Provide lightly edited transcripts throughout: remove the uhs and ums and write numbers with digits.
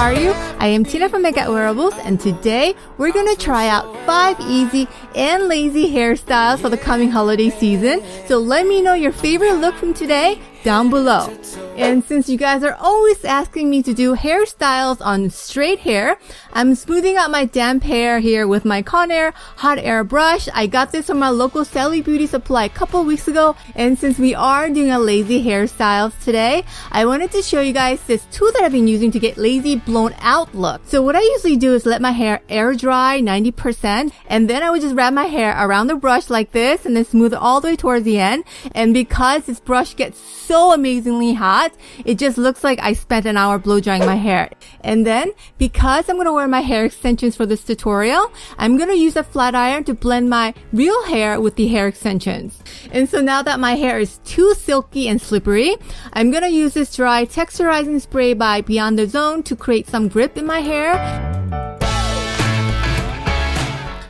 are you? I am Tina from Mega Wearables, and today we're going to try out 5 easy and lazy hairstyles for the coming holiday season. So let me know your favorite look from today down below. And since you guys are always asking me to do hairstyles on straight hair, I'm smoothing out my damp hair here with my Conair hot air brush. I got this from my local Sally Beauty Supply a couple weeks ago, and since we are doing a lazy hairstyles today, I wanted to show you guys this tool that I've been using to get lazy blown out look. So what I usually do is let my hair air dry 90%, and then I would just wrap my hair around the brush like this and then smooth it all the way towards the end. And because this brush gets so amazingly hot, it just looks like I spent an hour blow drying my hair. And then, because I'm going to wear my hair extensions for this tutorial, I'm going to use a flat iron to blend my real hair with the hair extensions. And so now that my hair is too silky and slippery, I'm going to use this dry texturizing spray by Beyond the Zone to create some grip in my hair.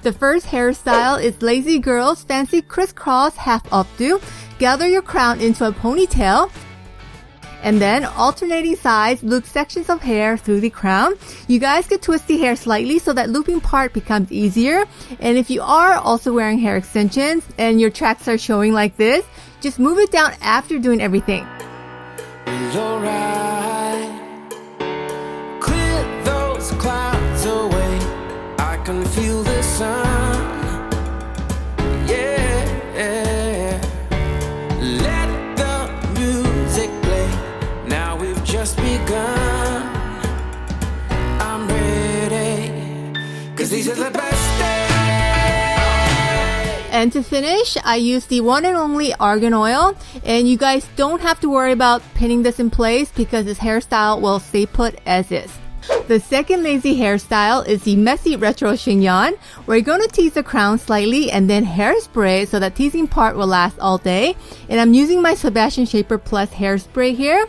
The first hairstyle is Lazy Girl's fancy crisscross half updo. Gather your crown into a ponytail, and then alternating sides, loop sections of hair through the crown. You guys can twist the hair slightly so that looping part becomes easier. And if you are also wearing hair extensions and your tracks are showing like this, just move it down after doing everything. Clear those clouds away. I can feel the sun. These are the best days. And to finish, I use the one and only argan oil, and you guys don't have to worry about pinning this in place because this hairstyle will stay put as is. The second lazy hairstyle is the messy retro chignon. We're going to tease the crown slightly and then hairspray so that teasing part will last all day. And I'm using my Sebastian Shaper Plus hairspray here.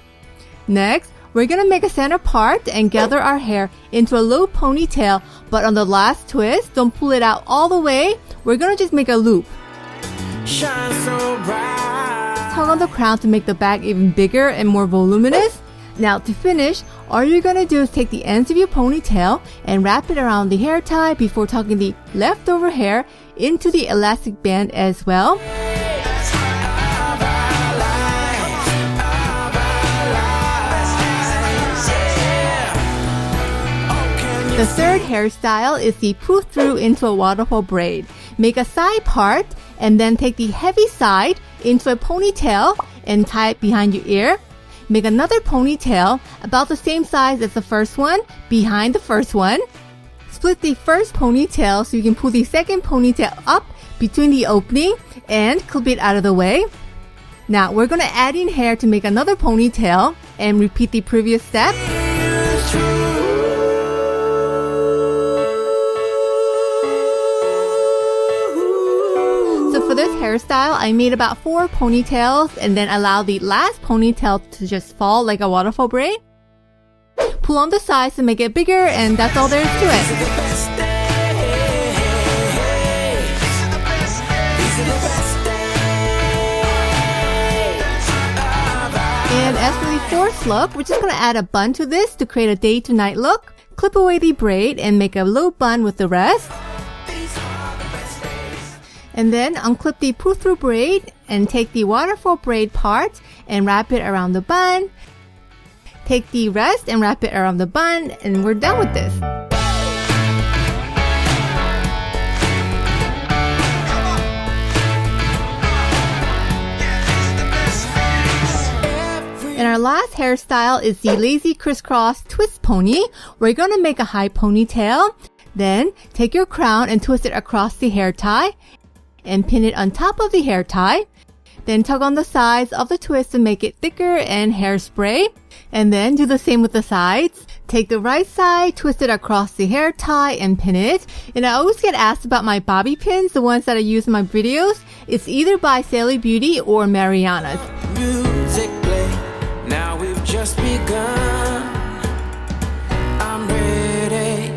Next, we're going to make a center part and gather our hair into a low ponytail, but on the last twist, don't pull it out all the way. We're going to just make a loop. Shine so bright. Tug on the crown to make the back even bigger and more voluminous. Now to finish, all you're going to do is take the ends of your ponytail and wrap it around the hair tie before tucking the leftover hair into the elastic band as well. The third hairstyle is the pull through into a waterfall braid. Make a side part and then take the heavy side into a ponytail and tie it behind your ear. Make another ponytail about the same size as the first one behind the first one. Split the first ponytail so you can pull the second ponytail up between the opening and clip it out of the way. Now we're going to add in hair to make another ponytail and repeat the previous step. So for this hairstyle, I made about 4 ponytails and then allow the last ponytail to just fall like a waterfall braid. Pull on the sides to make it bigger, and that's all there is to it. And as for the fourth look, we're just going to add a bun to this to create a day to night look. Clip away the braid and make a low bun with the rest. And then unclip the pull-through braid and take the waterfall braid part and wrap it around the bun. Take the rest and wrap it around the bun, and we're done with this. And our last hairstyle is the lazy crisscross twist pony. We're going to make a high ponytail. Then take your crown and twist it across the hair tie and pin it on top of the hair tie. Then tug on the sides of the twist to make it thicker and hairspray. And then do the same with the sides. Take the right side, twist it across the hair tie and pin it. And I always get asked about my bobby pins, the ones that I use in my videos. It's either by Sally Beauty or Mariana's. Music play. Now we've just begun. I'm ready.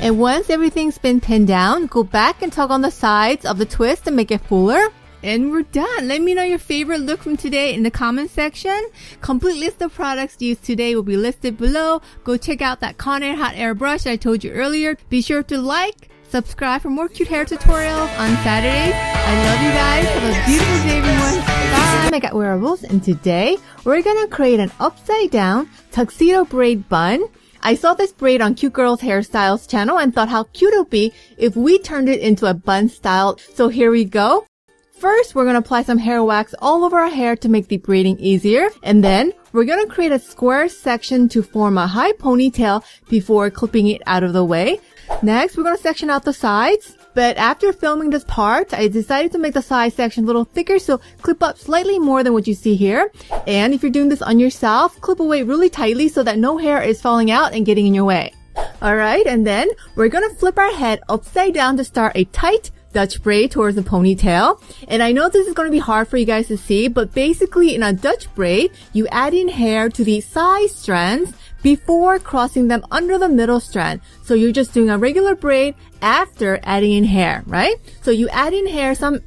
And once everything's been pinned down, go back and tug on the sides of the twist to make it fuller. And we're done. Let me know your favorite look from today in the comment section. Complete list of products used today will be listed below. Go check out that Conair hot air brush I told you earlier. Be sure to like, subscribe for more cute hair tutorials on Saturdays. I love you guys. Have a beautiful day, everyone. Bye. I got wearables, and today we're gonna create an upside down tuxedo braid bun. I saw this braid on Cute Girls Hairstyles channel and thought how cute it would be if we turned it into a bun style. So here we go. First, we're going to apply some hair wax all over our hair to make the braiding easier. And then we're going to create a square section to form a high ponytail before clipping it out of the way. Next, we're going to section out the sides. But after filming this part, I decided to make the side section a little thicker, so clip up slightly more than what you see here. And if you're doing this on yourself, clip away really tightly so that no hair is falling out and getting in your way. Alright, and then we're going to flip our head upside down to start a tight Dutch braid towards the ponytail. And I know this is going to be hard for you guys to see, but basically in a Dutch braid, you add in hair to the side strands before crossing them under the middle strand. So you're just doing a regular braid after adding in hair, right? So you add in hair some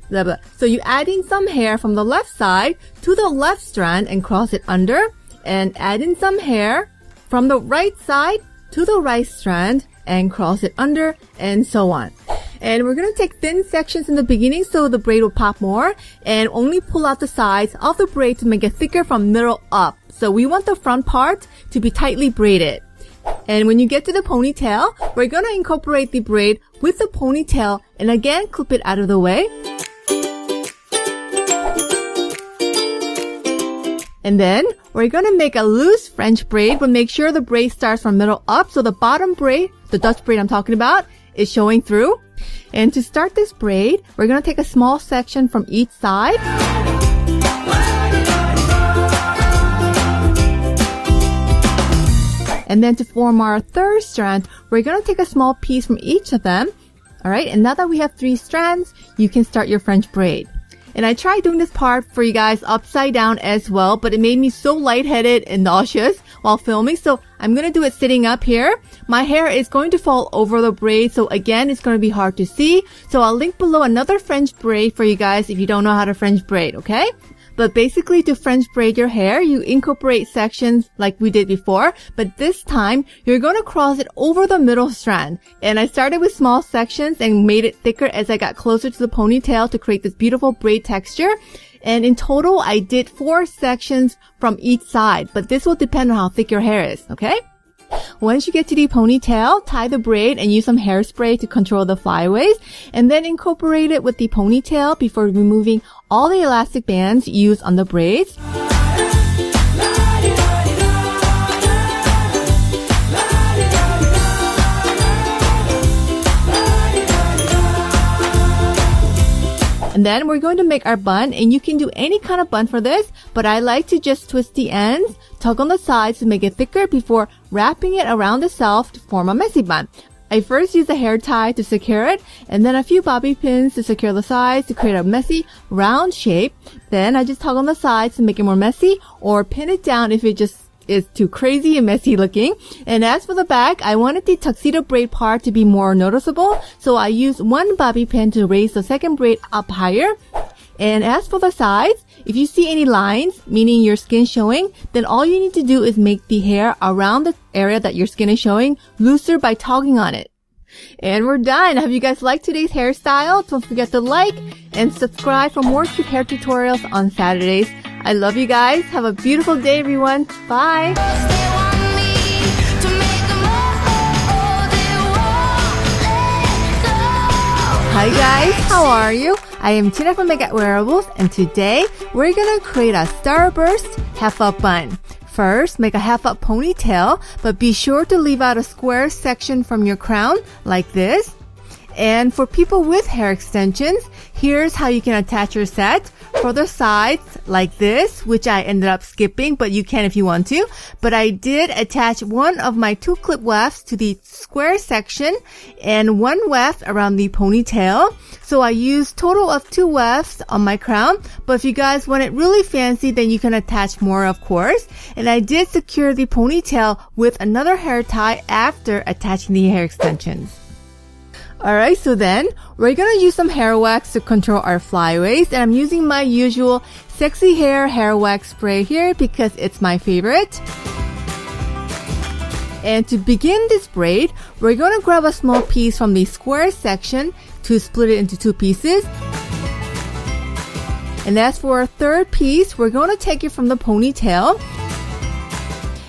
hair from the left side to the left strand and cross it under, and add in some hair from the right side to the right strand and cross it under, and so on. And we're going to take thin sections in the beginning so the braid will pop more, and only pull out the sides of the braid to make it thicker from middle up. So we want the front part to be tightly braided. And when you get to the ponytail, we're going to incorporate the braid with the ponytail and again clip it out of the way. And then we're going to make a loose French braid, but make sure the braid starts from middle up so the bottom braid, the Dutch braid I'm talking about, is showing through. And to start this braid, we're going to take a small section from each side. And then to form our third strand, we're going to take a small piece from each of them. Alright, and now that we have 3 strands, you can start your French braid. And I tried doing this part for you guys upside down as well, but it made me so lightheaded and nauseous while filming, so I'm going to do it sitting up here. My hair is going to fall over the braid, so again, it's going to be hard to see. So I'll link below another French braid for you guys if you don't know how to French braid, okay? But basically, to French braid your hair, you incorporate sections like we did before, but this time, you're going to cross it over the middle strand. And I started with small sections and made it thicker as I got closer to the ponytail to create this beautiful braid texture. And in total, I did 4 sections from each side, but this will depend on how thick your hair is, okay? Once you get to the ponytail, tie the braid and use some hairspray to control the flyaways, and then incorporate it with the ponytail before removing all the elastic bands used on the braids. And then we're going to make our bun, and you can do any kind of bun for this, but I like to just twist the ends, tug on the sides to make it thicker before wrapping it around the self to form a messy bun. I first use a hair tie to secure it, and then a few bobby pins to secure the sides to create a messy, round shape. Then I just tug on the sides to make it more messy, or pin it down if it just is too crazy and messy looking. And as for the back, I wanted the tuxedo braid part to be more noticeable, so I used 1 bobby pin to raise the second braid up higher. And as for the sides, if you see any lines, meaning your skin showing, then all you need to do is make the hair around the area that your skin is showing looser by tugging on it. And we're done. Have you guys liked today's hairstyle? Don't forget to like and subscribe for more cute hair tutorials on Saturdays. I love you guys. Have a beautiful day, everyone. Bye. Hi guys, how are you? I am Tina from Make It Wearables, and today we're gonna create a starburst half-up bun. First, make a half-up ponytail, but be sure to leave out a square section from your crown, like this. And for people with hair extensions, here's how you can attach your set. For the sides, like this, which I ended up skipping, but you can if you want to. But I did attach one of my 2 clip wefts to the square section and 1 weft around the ponytail. So I used total of 2 wefts on my crown. But if you guys want it really fancy, then you can attach more, of course. And I did secure the ponytail with another hair tie after attaching the hair extensions. Alright, so then we're gonna use some hair wax to control our flyaways, and I'm using my usual Sexy hair wax spray here because it's my favorite. And to begin this braid, we're gonna grab a small piece from the square section to split it into two pieces. And as for our third piece, we're gonna take it from the ponytail.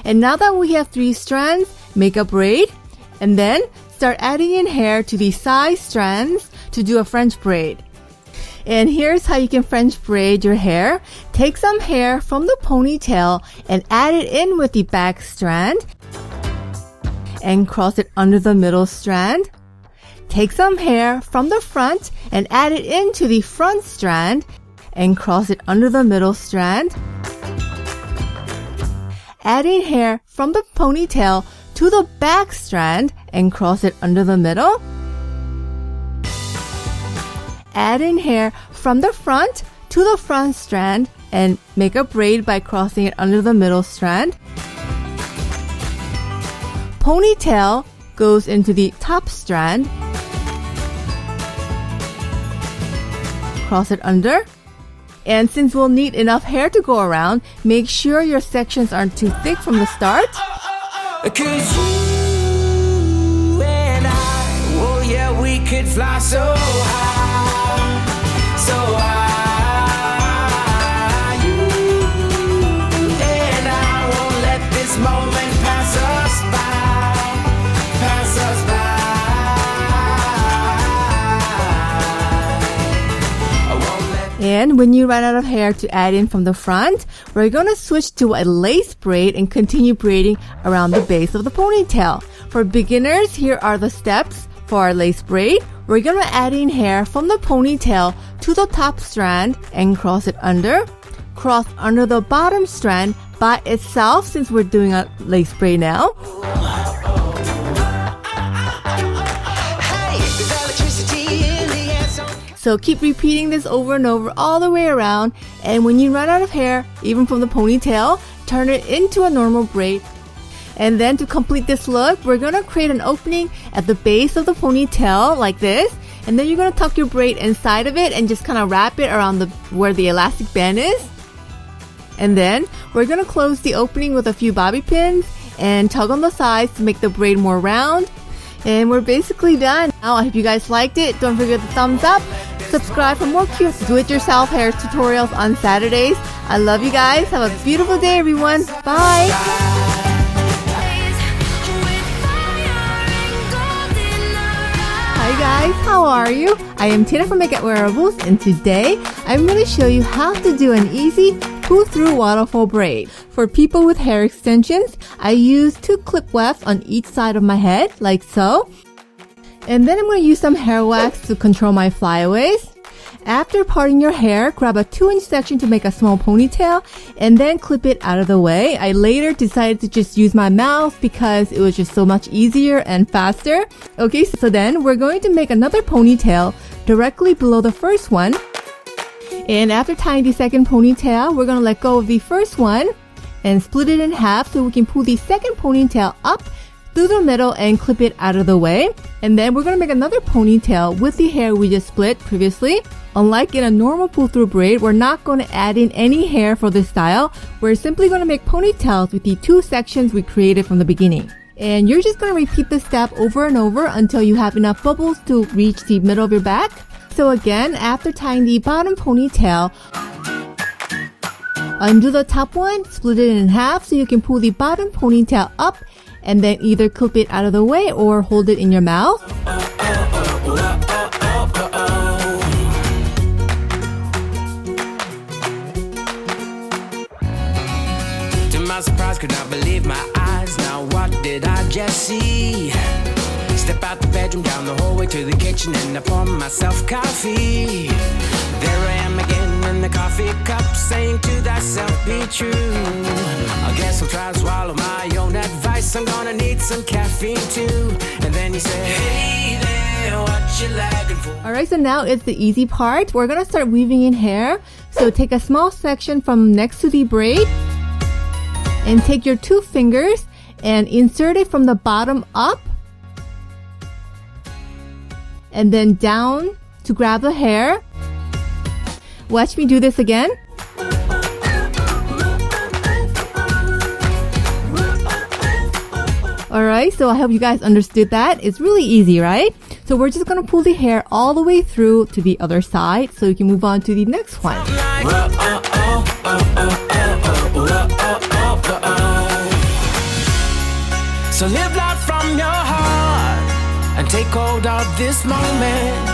And now that we have 3 strands, make a braid, and then start adding in hair to the side strands to do a French braid. And here's how you can French braid your hair. Take some hair from the ponytail and add it in with the back strand and cross it under the middle strand. Take some hair from the front and add it into the front strand and cross it under the middle strand. Adding hair from the ponytail to the back strand and cross it under the middle. Add in hair from the front to the front strand and make a braid by crossing it under the middle strand. Ponytail goes into the top strand. Cross it under. And since we'll need enough hair to go around, make sure your sections aren't too thick from the start. 'Cause you and I, oh yeah, we could fly so high, so high. You and I won't let this moment pass us by, pass us by. I won't let. And when you run out of hair to add in from the front, we're going to switch to a lace braid and continue braiding around the base of the ponytail. For beginners, here are the steps for our lace braid. We're going to add in hair from the ponytail to the top strand and cross it under. Cross under the bottom strand by itself since we're doing a lace braid now. So keep repeating this over and over all the way around, and when you run out of hair, even from the ponytail, turn it into a normal braid. And then to complete this look, we're gonna create an opening at the base of the ponytail like this, and then you're gonna tuck your braid inside of it and just kind of wrap it around where the elastic band is. And then we're gonna close the opening with a few bobby pins and tug on the sides to make the braid more round. And we're basically done. Now, I hope you guys liked it. Don't forget the thumbs up. Subscribe for more cute do-it-yourself hair tutorials on Saturdays. I love you guys. Have a beautiful day, everyone. Bye. Hi guys, how are you? I am Tina from Make It Wearables, and today I'm going to show you how to do an easy pull-through waterfall braid. For people with hair extensions, I use 2 clip wefts on each side of my head, like so. And then I'm going to use some hair wax to control my flyaways. After parting your hair, grab a 2-inch section to make a small ponytail and then clip it out of the way. I later decided to just use my mouth because it was just so much easier and faster. Okay, so then we're going to make another ponytail directly below the first one. And after tying the second ponytail, we're going to let go of the first one and split it in half so we can pull the second ponytail up through the middle and clip it out of the way. And then we're going to make another ponytail with the hair we just split previously. Unlike in a normal pull-through braid, we're not going to add in any hair for this style. We're simply going to make ponytails with the 2 sections we created from the beginning. And you're just going to repeat this step over and over until you have enough bubbles to reach the middle of your back. So again, after tying the bottom ponytail, undo the top one, split it in half so you can pull the bottom ponytail up and then either clip it out of the way or hold it in your mouth. To my surprise, could not believe my eyes. Now what did I just see? Step out the bedroom, down the hallway to the kitchen, and I pour myself coffee. There I am again in the coffee cup, saying to thyself, be true. I guess I'll try to swallow my own advice. I'm gonna need some caffeine too. And then you say, hey there, what you lagging for? Alright, so now it's the easy part. We're gonna start weaving in hair. So take a small section from next to the braid and take your 2 fingers and insert it from the bottom up. and then down to grab the hair. Watch me do this again. Alright, so I hope you guys understood that. It's really easy, right? So we're just gonna pull the hair all the way through to the other side so you can move on to the next one. So live life from your heart and take hold of this moment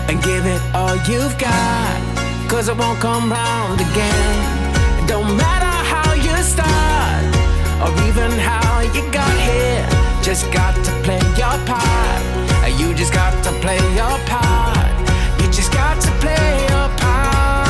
and give it all you've got, 'cause it won't come round again. It don't matter how you start or even how you got here, just got to play your part. You just got to play your part. You just got to play your part.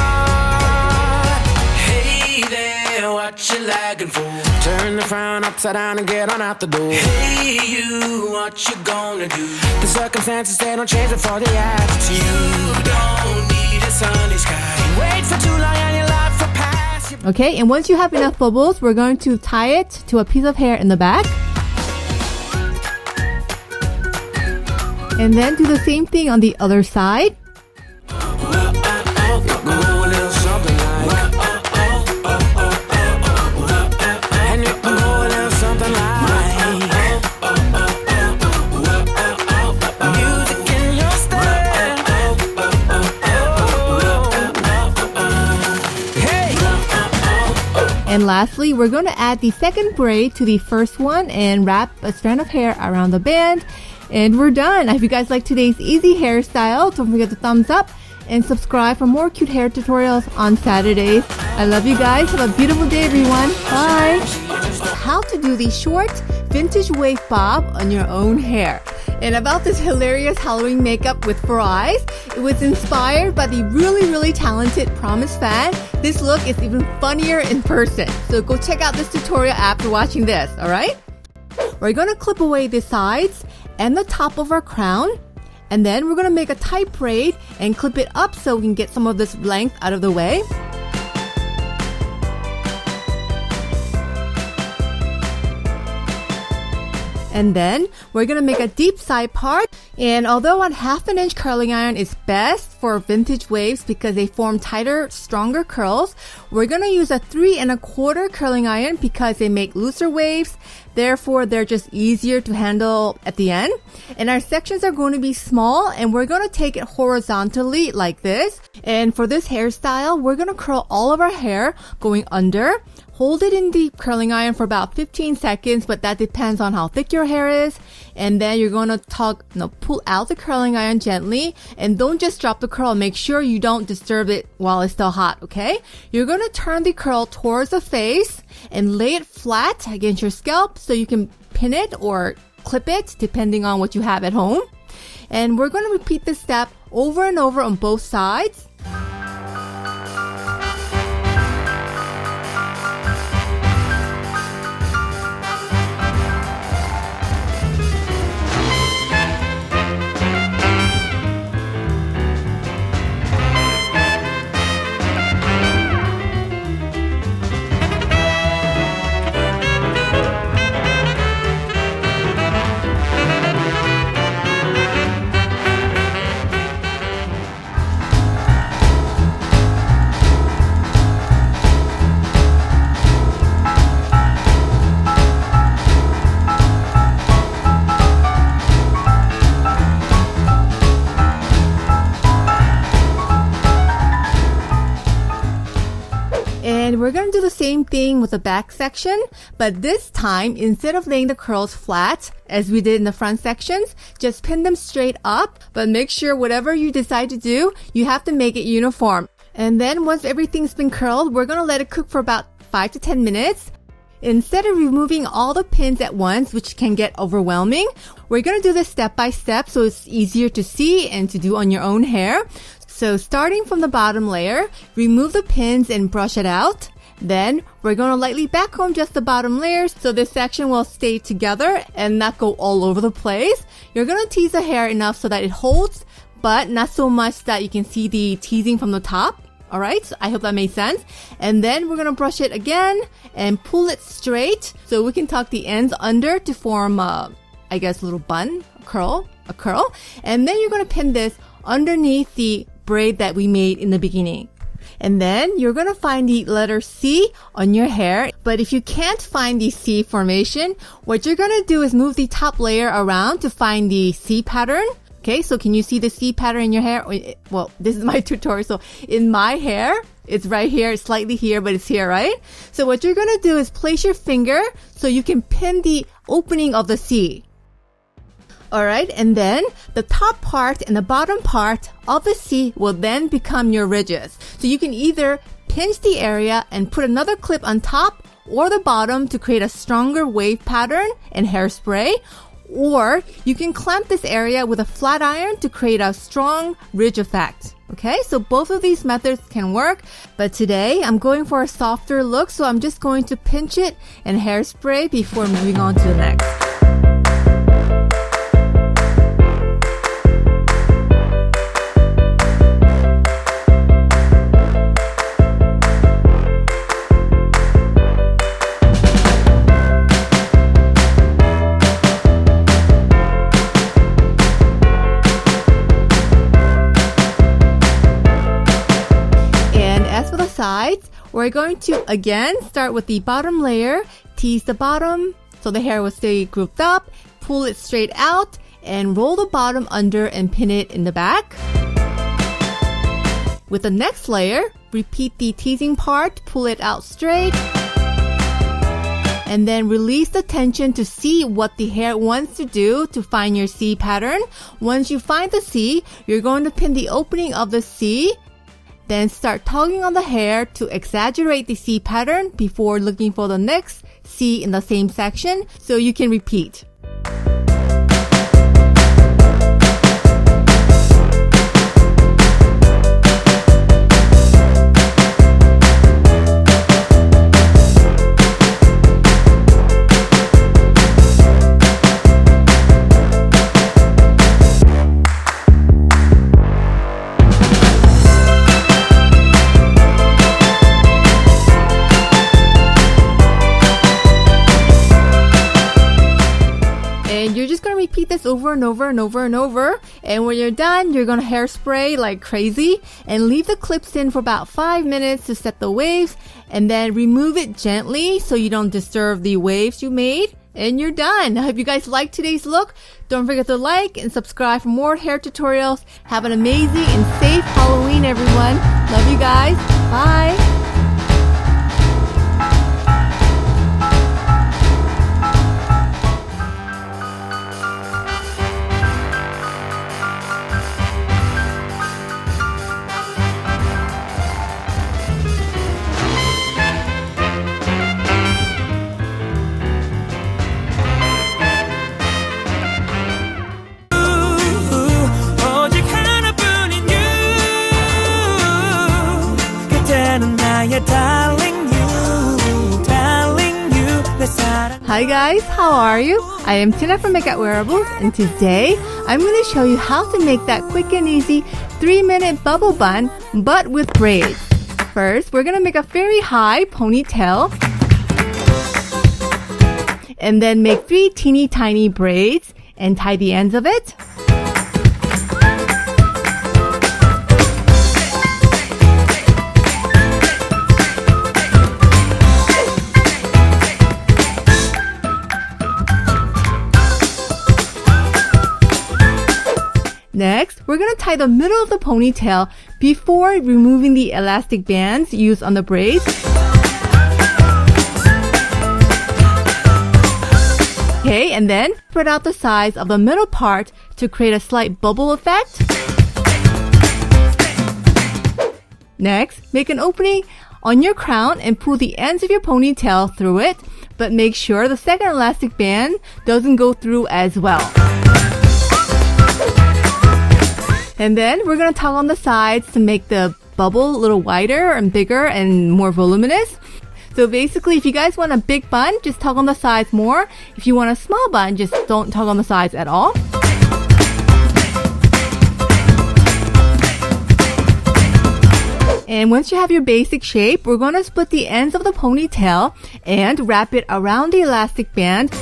Hey there, what you lagging for? Turn the frown upside down and get on out the door. Hey you, what you gonna do? The circumstances, they don't change it for the attitude. You don't need a sunny sky. Wait for too long and your life will pass. Okay, and once you have enough bubbles, we're going to tie it to a piece of hair in the back. And then do the same thing on the other side. And lastly, we're going to add the second braid to the first one and wrap a strand of hair around the band. And we're done. I hope you guys like today's easy hairstyle. Don't forget to thumbs up and subscribe for more cute hair tutorials on Saturdays. I love you guys. Have a beautiful day, everyone. Bye. How to do the short vintage wave bob on your own hair. And about this hilarious Halloween makeup with 4 eyes, it was inspired by the really talented Promise fan. This look is even funnier in person. So go check out this tutorial after watching this, alright? We're going to clip away the sides and the top of our crown, and then we're going to make a tight braid and clip it up so we can get some of this length out of the way. And then we're going to make a deep side part. And although a 1/2 inch curling iron is best for vintage waves because they form tighter, stronger curls, we're going to use a 3 1/4 curling iron because they make looser waves. Therefore, they're just easier to handle at the end. And our sections are going to be small, and we're going to take it horizontally like this. And for this hairstyle, we're going to curl all of our hair going under. Hold it in the curling iron for about 15 seconds, but that depends on how thick your hair is. And then you're going to pull out the curling iron gently, and don't just drop the curl. Make sure you don't disturb it while it's still hot, okay? You're going to turn the curl towards the face and lay it flat against your scalp so you can pin it or clip it depending on what you have at home. And we're going to repeat this step over and over on both sides. And we're going to do the same thing with the back section, but this time, instead of laying the curls flat, as we did in the front sections, just pin them straight up, but make sure whatever you decide to do, you have to make it uniform. And then once everything's been curled, we're going to let it cook for about 5 to 10 minutes. Instead of removing all the pins at once, which can get overwhelming, we're going to do this step by step so it's easier to see and to do on your own hair. So starting from the bottom layer, remove the pins and brush it out. Then we're going to lightly backcomb just the bottom layers so this section will stay together and not go all over the place. You're going to tease the hair enough so that it holds, but not so much that you can see the teasing from the top. Alright, so I hope that made sense. And then we're going to brush it again and pull it straight so we can tuck the ends under to form a little bun curl. a curl. And then you're going to pin this underneath the braid that we made in the beginning. And then you're going to find the letter C on your hair. But if you can't find the C formation, what you're going to do is move the top layer around to find the C pattern. Okay, so can you see the C pattern in your hair? Well, this is my tutorial. So in my hair, it's right here, it's slightly here, but it's here, right? So what you're going to do is place your finger so you can pin the opening of the C. Alright, and then the top part and the bottom part of the C will then become your ridges. So you can either pinch the area and put another clip on top or the bottom to create a stronger wave pattern and hairspray. Or you can clamp this area with a flat iron to create a strong ridge effect. Okay, so both of these methods can work, but today I'm going for a softer look, so I'm just going to pinch it and hairspray before moving on to the next. Sides, we're going to again start with the bottom layer, tease the bottom so the hair will stay grouped up, pull it straight out, and roll the bottom under and pin it in the back. With the next layer, repeat the teasing part, pull it out straight, and then release the tension to see what the hair wants to do to find your C pattern. Once you find the C, you're going to pin the opening of the C. Then start tugging on the hair to exaggerate the C pattern before looking for the next C in the same section so you can repeat. Repeat this over and over and over and over. And when you're done, you're going to hairspray like crazy and leave the clips in for about 5 minutes to set the waves, and then remove it gently so you don't disturb the waves you made. And you're done. I hope you guys liked today's look. Don't forget to like and subscribe for more hair tutorials. Have an amazing and safe Halloween, everyone. Love you guys. Bye. Hi guys, how are you? I am Tina from Makeup Wearables, and today I'm going to show you how to make that quick and easy 3-minute bubble bun, but with braids. First, we're going to make a very high ponytail, and then make 3 teeny tiny braids and tie the ends of it. Next, we're going to tie the middle of the ponytail before removing the elastic bands used on the braids. Okay, and then spread out the sides of the middle part to create a slight bubble effect. Next, make an opening on your crown and pull the ends of your ponytail through it, but make sure the second elastic band doesn't go through as well. And then we're going to tug on the sides to make the bubble a little wider and bigger and more voluminous. So basically, if you guys want a big bun, just tug on the sides more. If you want a small bun, just don't tug on the sides at all. And once you have your basic shape, we're going to split the ends of the ponytail and wrap it around the elastic band.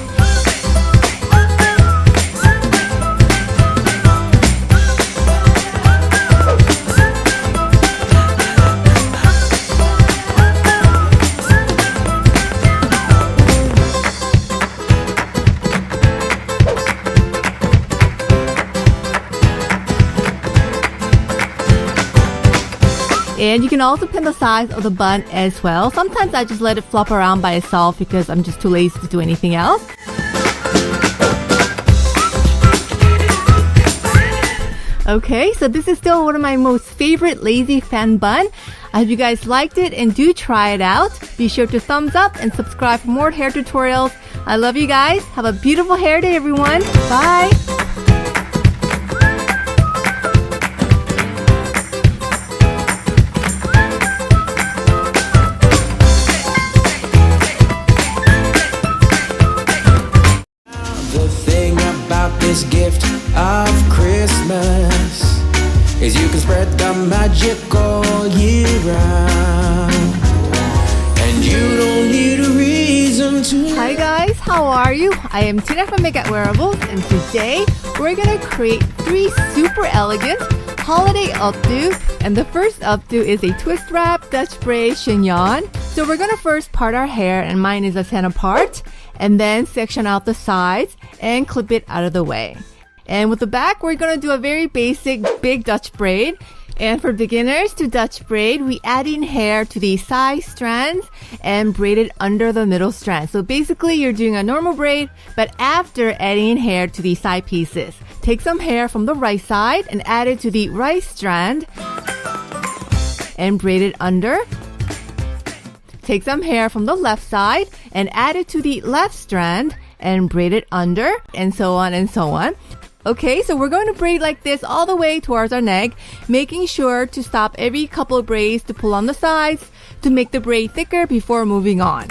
And you can also pin the size of the bun as well. Sometimes I just let it flop around by itself because I'm just too lazy to do anything else. Okay, so this is still one of my most favorite lazy fan bun. I hope you guys liked it and do try it out. Be sure to thumbs up and subscribe for more hair tutorials. I love you guys. Have a beautiful hair day, everyone. Bye. The thing about this gift of Christmas is you can spread the magic all year round, and you don't need a reason to. Hi guys, how are you? I am Tina from Make It Wearables, and today we're gonna create 3 super elegant holiday updo. And the first updo is a twist wrap Dutch braid chignon. So we're gonna first part our hair, and mine is a center part, and then section out the sides and clip it out of the way. And with the back, we're gonna do a very basic big Dutch braid. And for beginners to Dutch braid, we add in hair to the side strands and braid it under the middle strand. So basically, you're doing a normal braid, but after adding in hair to the side pieces. Take some hair from the right side and add it to the right strand and braid it under. Take some hair from the left side and add it to the left strand and braid it under, and so on and so on. Okay, so we're going to braid like this all the way towards our neck, making sure to stop every couple of braids to pull on the sides to make the braid thicker before moving on.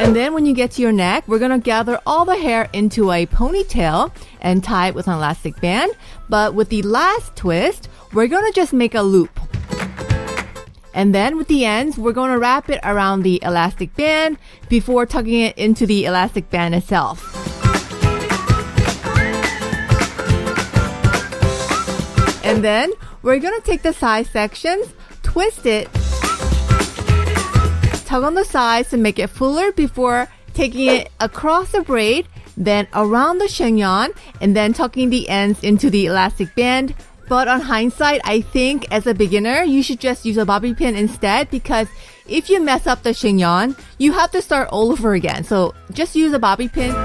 And then when you get to your neck, we're going to gather all the hair into a ponytail and tie it with an elastic band. But with the last twist, we're going to just make a loop. And then with the ends, we're going to wrap it around the elastic band before tucking it into the elastic band itself. And then we're going to take the side sections, twist it, tug on the sides to make it fuller before taking it across the braid, then around the chignon, and then tucking the ends into the elastic band. But on hindsight, I think as a beginner, you should just use a bobby pin instead, because if you mess up the chignon, you have to start all over again. So just use a bobby pin.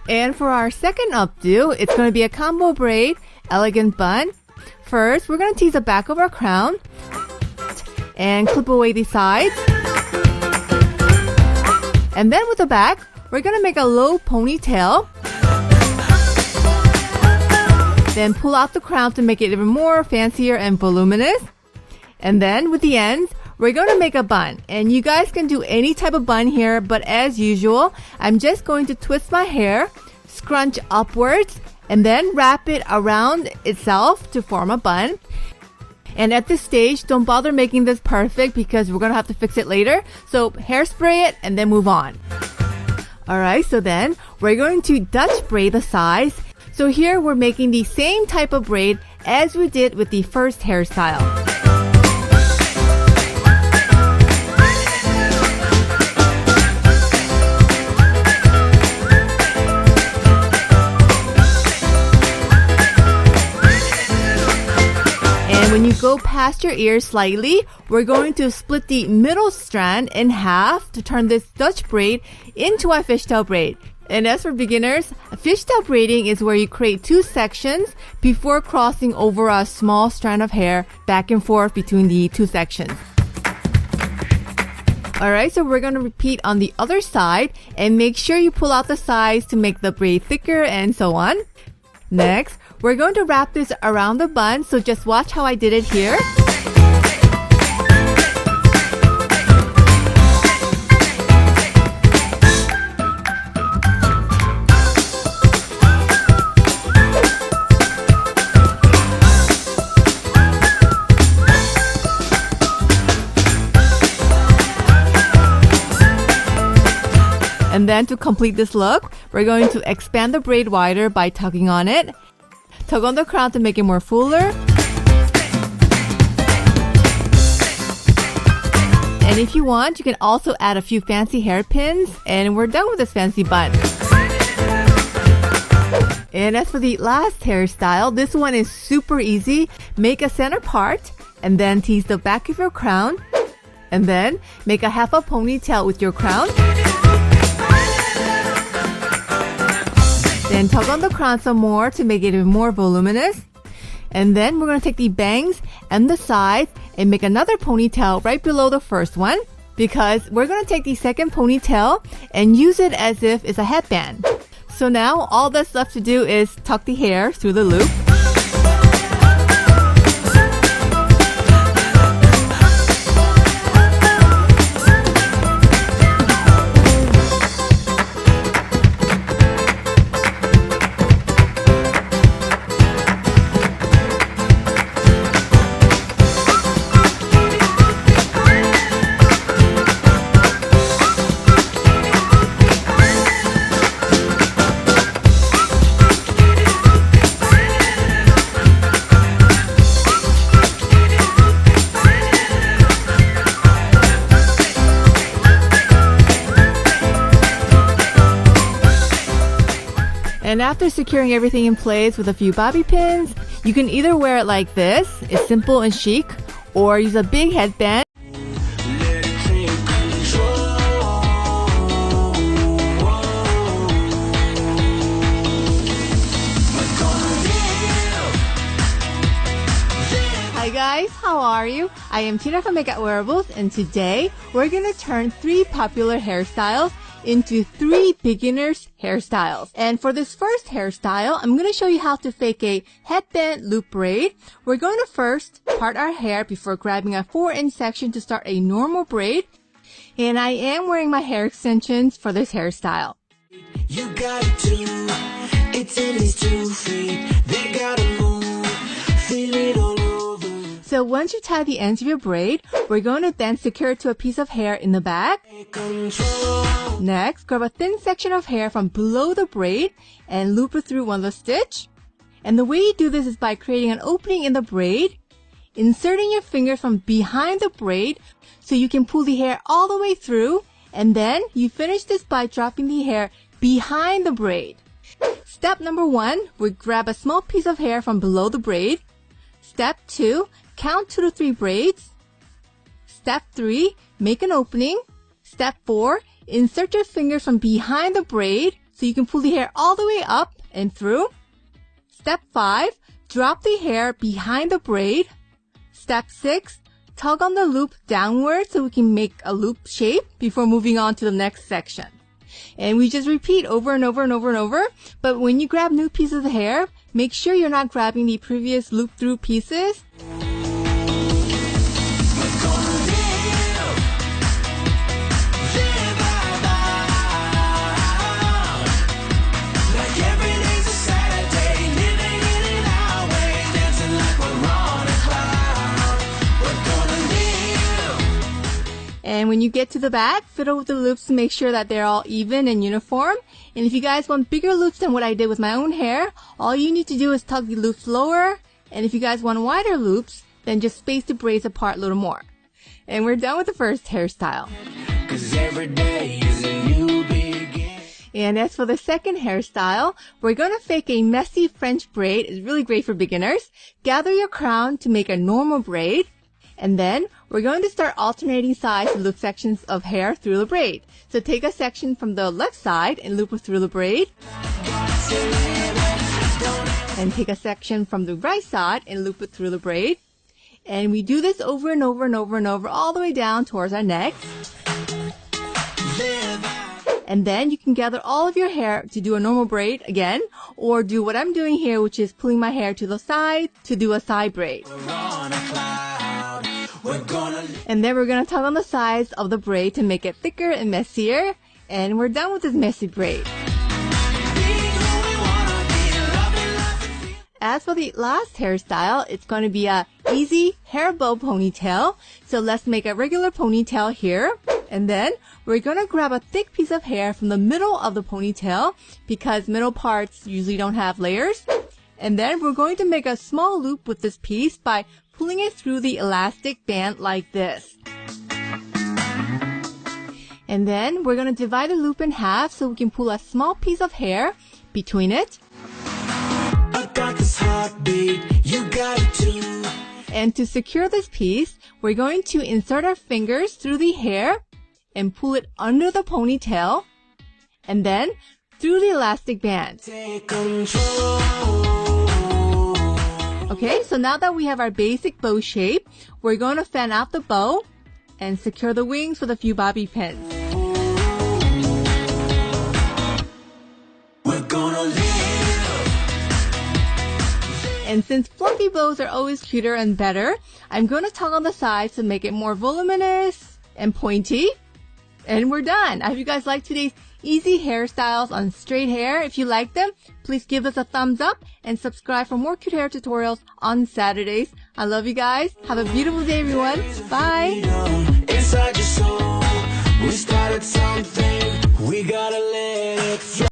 And for our second updo, it's going to be a combo braid, elegant bun. First, we're going to tease the back of our crown and clip away the sides. And then with the back, we're going to make a low ponytail. Then pull out the crown to make it even more fancier and voluminous. And then with the ends, we're going to make a bun. And you guys can do any type of bun here, but as usual, I'm just going to twist my hair, scrunch upwards, and then wrap it around itself to form a bun. And at this stage, don't bother making this perfect because we're going to have to fix it later. So hairspray it and then move on. Alright, so then we're going to Dutch braid the sides. So here we're making the same type of braid as we did with the first hairstyle. When you go past your ear slightly, we're going to split the middle strand in half to turn this Dutch braid into a fishtail braid. And as for beginners, fishtail braiding is where you create 2 sections before crossing over a small strand of hair back and forth between the 2 sections. Alright, so we're going to repeat on the other side and make sure you pull out the sides to make the braid thicker and so on. Next, we're going to wrap this around the bun, so just watch how I did it here. And then to complete this look, we're going to expand the braid wider by tugging on it. Tug on the crown to make it more fuller. And if you want, you can also add a few fancy hairpins, and we're done with this fancy bun. And as for the last hairstyle, this one is super easy. Make a center part, and then tease the back of your crown, and then make a half a ponytail with your crown. Then tug on the crown some more to make it even more voluminous. And then we're going to take the bangs and the sides and make another ponytail right below the first one, because we're going to take the second ponytail and use it as if it's a headband. So now all that's left to do is tuck the hair through the loop. And after securing everything in place with a few bobby pins, you can either wear it like this, it's simple and chic, or use a big headband. Hi guys, how are you? I am Tina from Makeup Wearables, and today we're gonna turn 3 popular hairstyles into 3 beginners hairstyles. And for this first hairstyle, I'm going to show you how to fake a headband loop braid. We're going to first part our hair before grabbing a 4-inch section to start a normal braid. And I am wearing my hair extensions for this hairstyle. You got to, it's at least 2 feet. They gotta move, feel it all over. So once you tie the ends of your braid, we're going to then secure it to a piece of hair in the back. Next, grab a thin section of hair from below the braid and loop it through one of the stitch. And the way you do this is by creating an opening in the braid, inserting your fingers from behind the braid so you can pull the hair all the way through, and then you finish this by dropping the hair behind the braid. Step number 1, we grab a small piece of hair from below the braid. Step 2, count 2 to 3 braids. Step 3, make an opening. Step 4, insert your fingers from behind the braid so you can pull the hair all the way up and through. Step 5, drop the hair behind the braid. Step 6, tug on the loop downward so we can make a loop shape before moving on to the next section. And we just repeat over and over and over and over. But when you grab new pieces of hair, make sure you're not grabbing the previous loop through pieces. And when you get to the back, fiddle with the loops to make sure that they're all even and uniform. And if you guys want bigger loops than what I did with my own hair, all you need to do is tug the loops lower. And if you guys want wider loops, then just space the braids apart a little more. And we're done with the first hairstyle. 'Cause every day is a new beginning. And as for the second hairstyle, we're going to fake a messy French braid. It's really great for beginners. Gather your crown to make a normal braid. And then we're going to start alternating sides to loop sections of hair through the braid. So take a section from the left side and loop it through the braid. And take a section from the right side and loop it through the braid. And we do this over and over and over and over all the way down towards our neck. And then you can gather all of your hair to do a normal braid again, or do what I'm doing here, which is pulling my hair to the side to do a side braid. And then we're going to tug on the sides of the braid to make it thicker and messier. And we're done with this messy braid. as for the last hairstyle, it's going to be a easy hair bow ponytail. So let's make a regular ponytail here. And then we're going to grab a thick piece of hair from the middle of the ponytail because middle parts usually don't have layers. And then we're going to make a small loop with this piece by pulling it through the elastic band like this. And then we're going to divide the loop in half so we can pull a small piece of hair between it. I got this heartbeat, you got it too. And to secure this piece, we're going to insert our fingers through the hair and pull it under the ponytail and then through the elastic band. Take control. Okay, so now that we have our basic bow shape, we're going to fan out the bow and secure the wings with a few bobby pins. We're gonna live. And since fluffy bows are always cuter and better, I'm going to tug on the sides to make it more voluminous and pointy. And we're done. I hope you guys liked today's easy hairstyles on straight hair. If you like them, please give us a thumbs up and subscribe for more cute hair tutorials on Saturdays. I love you guys. Have a beautiful day, everyone. Bye. Inside your soul, we started something. We gotta let it flow.